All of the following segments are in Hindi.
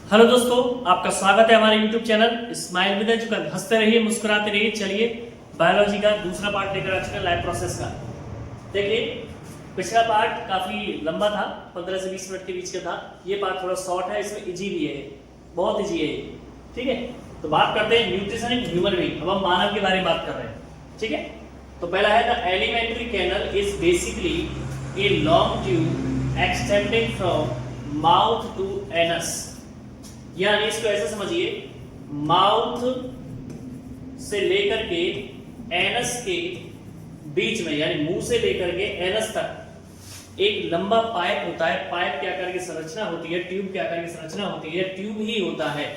हेलो दोस्तों, आपका स्वागत है हमारे YouTube channel smile with education. हंसते रहिए, मुस्कुराते रहिए। चलिए बायोलॉजी का दूसरा पार्ट लेकर आ चुके हैं, लाइफ प्रोसेस का। देखिए, पिछला पार्ट काफी लंबा था, 15 से 20 मिनट के बीच का था। ये पार्ट थोड़ा शॉर्ट है, इसमें इजी भी है, बहुत इजी है। ठीक है, तो बात करते हैं न्यूट्रिशन इन ह्यूमन बीइंग। अब हम मानव के बारे में बात कर रहे हैं। ठीक है, तो पहला है the alimentary canal is basically a long tube extending from mouth to anus. यानी इसको ऐसा समझिए, माउथ से लेकर के एनस के बीच में, यानी मुंह से लेकर के एनस तक एक लंबा पाइप होता है। पाइप के आकार की संरचना होती है, ट्यूब के आकार की संरचना होती है, ट्यूब ही होता है।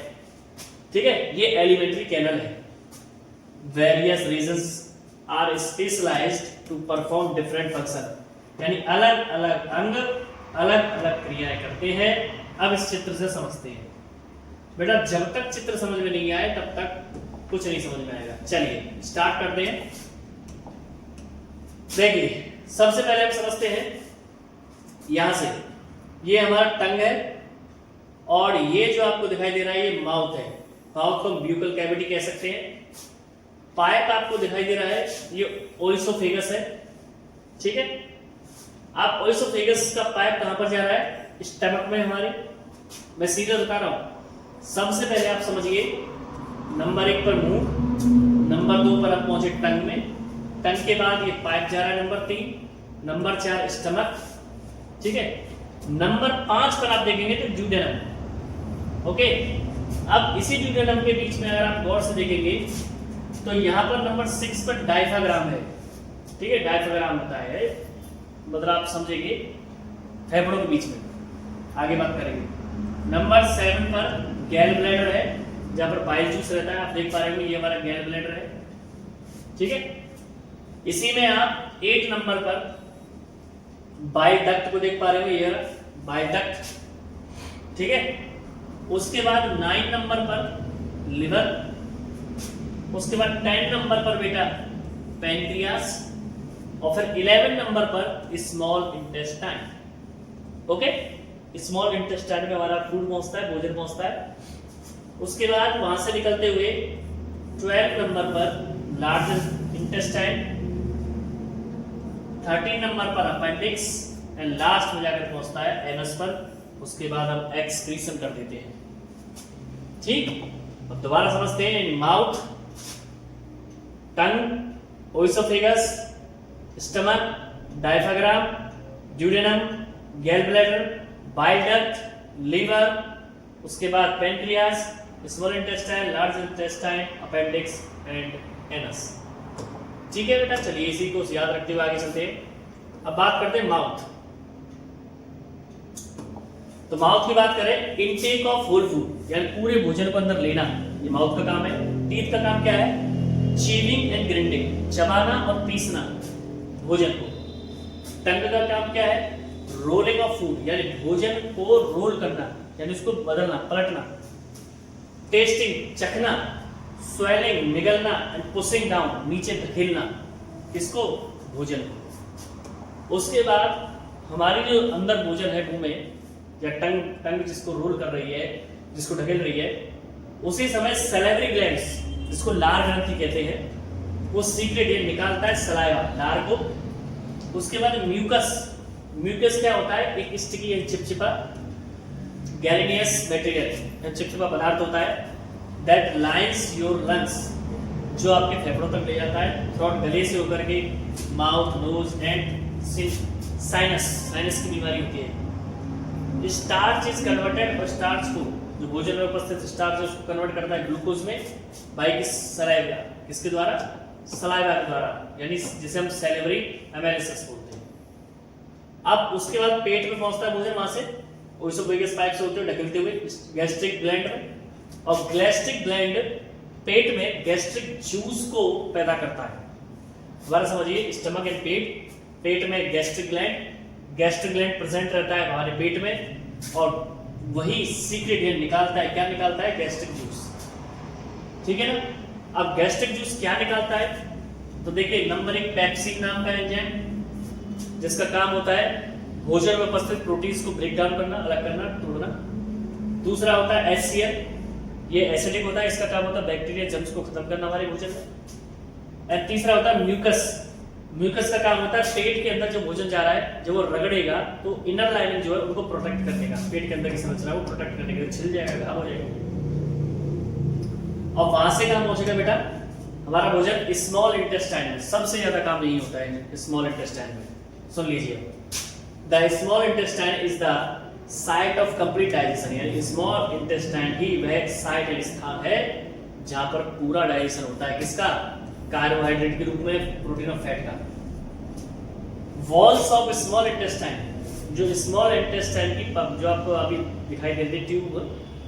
ठीक है, ये एलिमेंट्री कैनल है। Various regions are specialized to perform different function, यानी अलग अलग अंग अलग अलग क्रियाएं करते हैं। अब इस चित्र से समझते हैं। बेटा, जब तक चित्र समझ में नहीं आए तब तक कुछ नहीं समझ में आएगा। चलिए स्टार्ट करते हैं। देखिए, सबसे पहले हम समझते हैं यहां से, ये हमारा टंग है और ये जो आपको दिखाई दे रहा है ये माउथ है। माउथ को ब्यूकल कैविटी कह सकते हैं। पाइप आपको दिखाई दे रहा है, ये ओइसोफेगस है। ठीक है, आप ओइसोफेगस का पाइप कहां पर जा रहा है? स्टमक में हमारे। मैं सीधा बता रहा हूं। सबसे पहले आप समझिए, नंबर 1 पर मुंह, नंबर 2 पर आप पहुंचे टंग में, टंग के बाद ये पाइप जा रहा है नंबर 3, नंबर 4 स्टमक। ठीक है, नंबर 5 पर आप देखेंगे तो ड्यूडेनम। ओके, अब इसी ड्यूडेनम के बीच में अगर आप गौर से देखेंगे तो यहां पर नंबर 6 पर डायफ्राग्राम है। ठीक है, डायफ्राग्राम होता है, मतलब आप समझेंगे फेफड़ों के बीच में। आगे बात करेंगे। नंबर 7 पर गैल ब्लैडर है, जहां पर बाइल जूस रहता है। आप देख पा रहे होंगे, ये हमारा गैल ब्लैडर है। ठीक है, इसी में आप 8 नंबर पर बाइल डक्ट को देख पा रहे होंगे, ये बाइल डक्ट। ठीक है, उसके बाद 9 नंबर पर लिवर, उसके बाद 10 नंबर पर बेटा पैंक्रियास, और फिर 11 नंबर पर small intestine. Okay, small intestine में हमारा फूड पहुंचता है, भोजन पहुंचता है। उसके बाद वहां से निकलते हुए 12 नंबर पर लार्ज इंटेस्टाइन, 13 नंबर पर अपेंडिक्स, एंड लास्ट में जाकर पहुंचता है एनस पर। उसके बाद हम एक्सक्रीशन कर देते हैं। ठीक, अब दोबारा समझते हैं। Mouth, tongue, oesophagus, stomach, diaphragm, duodenum, gall bladder, bile duct, liver, उसके बाद pancreas, small intestine, large intestine, appendix and anus. ठीक है बेटा, चलिए इसी को याद रखते हुए आगे चलते हैं। अब बात करते हैं माउथ। तो माउथ की बात करें, इनटेक ऑफ होल फूड, यानी पूरे भोजन को अंदर लेना, ये माउथ का काम है। टीथ का काम क्या है? चीविंग एंड ग्राइंडिंग, चबाना और पीसना भोजन को। टंग का काम क्या है? रोलिंग ऑफ फूड, यानी भोजन को रोल करना, यानी उसको बदलना, पलटना। टेस्टिंग, चखना। स्वेलिंग, निगलना, एंड पुशिंग डाउन, नीचे धकेलना, किसको? भोजन को। उसके बाद हमारी जो अंदर भोजन है मुंह में, या टंग जिसको रोल कर रही है, जिसको ढकेल रही है, उसी समय सैलिवरी ग्लैंड्स, जिसको लार ग्रंथि कहते हैं, वो सीक्रेट ये निकालता है सलाइवा, लार को। उसके बाद म्यूकस। म्यूकस क्या होता है? एक स्टिकी चिपचिपा गैलिनियस मटेरियल, चिपचिपा पदार्थ होता है, दैट लाइंस योर लंग्स, जो आपके फेफड़ों तक ले जाता है, थ्रोट, गले से होकर के mouth, nose and sinus, sinus की बीमारी होती है। स्टार्च इज कन्वर्टेड, और स्टार्च को, जो भोजन में उपस्थित स्टार्च है, उसको कन्वर्ट करता है ग्लूकोज में बाय सलाइवा। किसके द्वारा? सलाइवा के द्वारा, यानी जिसे हम सैलिवरी एनालिसिस बोलते हैं। अब उसके बाद पेट में पहुंचता है भोजन, वहां से ओइसोफेगस पाइप से होते हुए ढकेलते हुए गैस्ट्रिक ग्लैंड में, और गैस्ट्रिक ग्लैंड पेट में गैस्ट्रिक जूस को पैदा करता है। दोबारा समझिए, स्टमक एंड पेट, पेट में गैस्ट्रिक ग्लैंड प्रेजेंट रहता है हमारे पेट में, और वही सीक्रेट ये निकालता है, क्या निकालता है? Gastric juice. ठीक है ना। अब गैस्ट्रिक जूस क्या निकालता है? तो देखिए, नंबर 1 पेप्सिन नाम का एंजाइम, जिसका काम होता है भोजन में उपस्थित प्रोटीन्स को ब्रेक डाउन करना, अलग करना, तोड़ना। दूसरा होता है HCl, ये एसिडिक होता है, इसका काम होता है बैक्टीरिया जर्म्स को खत्म करना हमारे भोजन में। और तीसरा होता है म्यूकस, म्यूकस का काम होता है पेट के अंदर जो भोजन जा रहा है जब वो रगड़ेगा तो इनर लाइनिंग जो है उनको प्रोटेक्ट करने का, पेट के अंदर की संरचना को प्रोटेक्ट करने का, छिल जाएगा, घाव हो जाएगा। और वहां से काम पहुंचेगा बेटा हमारा भोजन स्मॉल इंटेस्टाइन में। सबसे ज्यादा काम नहीं होता है स्मॉल इंटेस्टाइन में। सुन लीजिए, the small intestine is the site of complete digestion, यानी स्मॉल इंटेस्टाइन ही वह साइट या स्थान है जहां पर पूरा डाइजेशन होता है। किसका? कार्बोहाइड्रेट के रूप में, प्रोटीन और फैट का। वॉल्स ऑफ स्मॉल इंटेस्टाइन, जो स्मॉल इंटेस्टाइन की जो आपको अभी दिखाई देती है ट्यूब,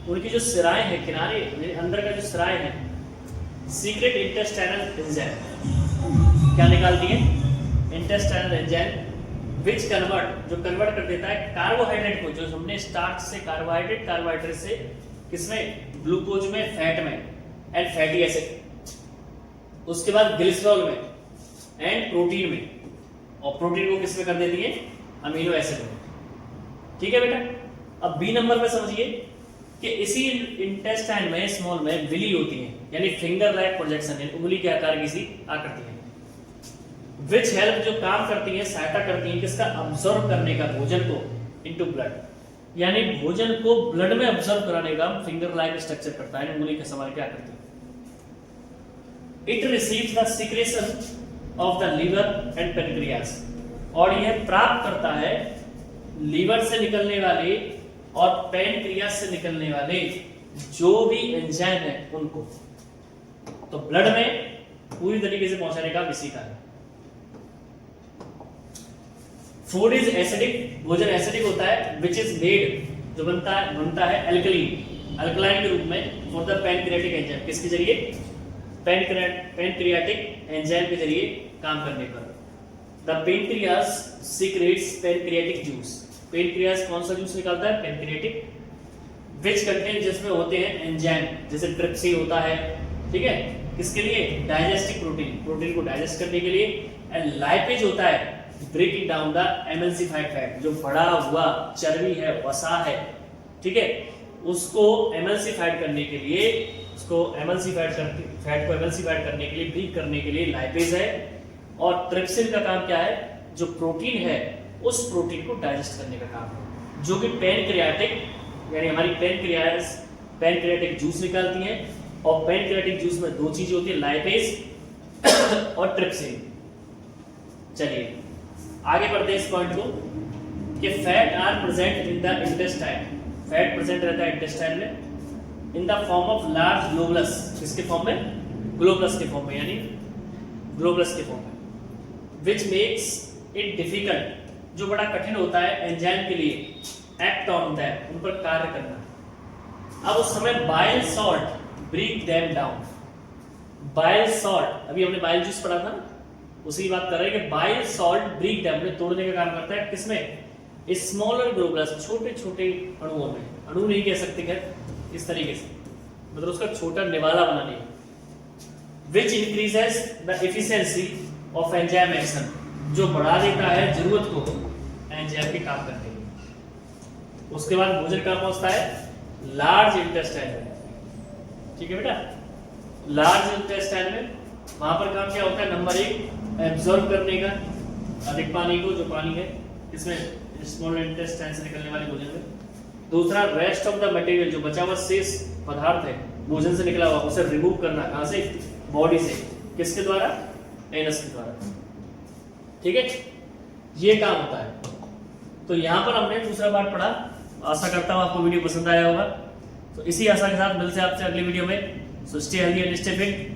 उनकी जो सिराएं हैं, किनारे अंदर का जो सिराएं हैं, सीक्रेट इंटेस्टाइनल एंजाइम क्या निकालती है? इंटेस्टाइनल एंजाइम विच कन्वर्ट, जो कन्वर्ट कर देता है कार्बोहाइड्रेट को, जो हमने स्टार्च से कार्बोहाइड्रेट, कार्बोहाइड्रेट से किसमें? ग्लूकोज में, फैट में एंड फैटी एसिड, उसके बाद ग्लिसरॉल में एंड प्रोटीन में, और प्रोटीन को किसमें कर देती है? अमीनो एसिड में। ठीक है बेटा। अब बी नंबर पे समझिए कि इसी इंटेस्टाइन में, स्मॉल में विली होती है, यानी फिंगर लाइक प्रोजेक्शन, यानी उंगली के आकार की सी आकृति है। विच हेल्प, जो काम करती है, सहायता करती है किसका? अब्सॉर्ब करने का भोजन को इनटू ब्लड, यानी भोजन को ब्लड में अब्सॉर्ब कराने का फिंगर लाइक स्ट्रक्चर करता है, उंगली के समान की आकृति। It receives the secretion of the liver and pancreas, और यह प्राप्त करता है लीवर से निकलने वाले और पेनक्रियास से निकलने वाले जो भी एंजाइम है उनको, तो ब्लड में पूरी तरीके से पहुंचाने का इसी का है। फूड इज एसिडिक, भोजन एसिडिक होता है, विच इज मेड, जो बनता है अल्कलीन, अल्कलाइन के रूप में, फॉर द पैनक्रियाटिक एंजाइम, किसके जरिए? पैनक्रियाटिक एंजाइम के जरिए काम करने पर। The pancreas secrets pancreatic juice, pancreas कौन सा जूस निकालता है? पैनक्रियाटिक, विच कंटेन, जिसमें होते हैं एंजाइम, जैसे ट्रिप्सिन होता है, ठीक है, किसके लिए? डाइजेस्टिव प्रोटीन, प्रोटीन को डाइजेस्ट करने के लिए। एंड लाइपेज होता है, ब्रेकिंग डाउन द एमल्सिफाइड फैट, जो बढ़ा हुआ चर्बी है, वसा है, ठीक है, उसको एमल्सिफाइड करने के लिए, उसको एमल्सिफाइड करके, फैट को एमल्सिफाइड करने के लिए, ब्रेक करने के लिए लाइपेज है। और ट्रिप्सिन का काम क्या है? जो प्रोटीन है उस प्रोटीन को डाइजेस्ट करने का काम है, जो कि पैनक्रियाटिक, यानी हमारी पैनक्रियाटिक जूस निकालती है। और पैनक्रियाटिक जूस में दो चीजें होती है, लाइपेज और ट्रिप्सिन। चलिए आगे बढ़ते हैं इस पॉइंट को कि fat are present in the intestine, fat present रहता है इंटेस्टाइन में in the form of large globules, किसके फॉर्म में? ग्लोबुलस के फॉर्म में, यानी ग्लोबुलस के फॉर्म में, विच मेक्स इट डिफिकल्ट, जो बड़ा कठिन होता है एंजाइम के लिए एक्ट ऑन होता है, उन पर कार्य करना। अब उस समय bile salt break them down, bile salt, अभी हमने बाइल जूस पढ़ा था ना, उसी बात कर रहे हैं कि बाइल सॉल्ट ब्रेक डाउन में तोड़ने का काम करता है, किसमें? स्मॉलर ग्लोबुलस, छोटे छोटे अणुओं में, अणु नहीं कह सकते क्या, इस तरीके से, मतलब उसका छोटा निवाला बनाने, which increases the efficiency of enzyme action, जो बढ़ा देता है जरूरत को एंजाइम के काम करने की। उसके बाद भोजन कहाँ पहुंचता है? लार्ज इंटेस्टाइन में, ठीक है बेटा, लार्ज इंटेस्टाइन में। वहां पर काम क्या होता है? नंबर 1 एब्जॉर्ब करने का अधिक पानी को, जो पानी है इसमें स्मॉल इंटेस्टाइन से निकलने वाले भोजन में। दूसरा रेस्ट ऑफ द मटेरियल, जो बचा हुआ शेष पदार्थ है भोजन से निकला हुआ, उसे रिमूव करना, कहां से? बॉडी से, किसके द्वारा? एनस के द्वारा, ठीक है, ये काम होता है। तो यहां पर हमने दूसरा पार्ट पढ़ा, आशा करता हूं आपको वीडियो पसंद आया होगा। तो इसी आशा के साथ मिलते हैं आपसे अगली वीडियो में। So stay healthy and stay fit,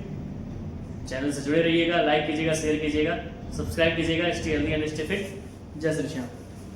channel से जुड़े रहिएगा, लाइक कीजिएगा, शेयर कीजिएगा, सब्सक्राइब कीजिएगा। Stay healthy and stay fit. जय श्री श्याम।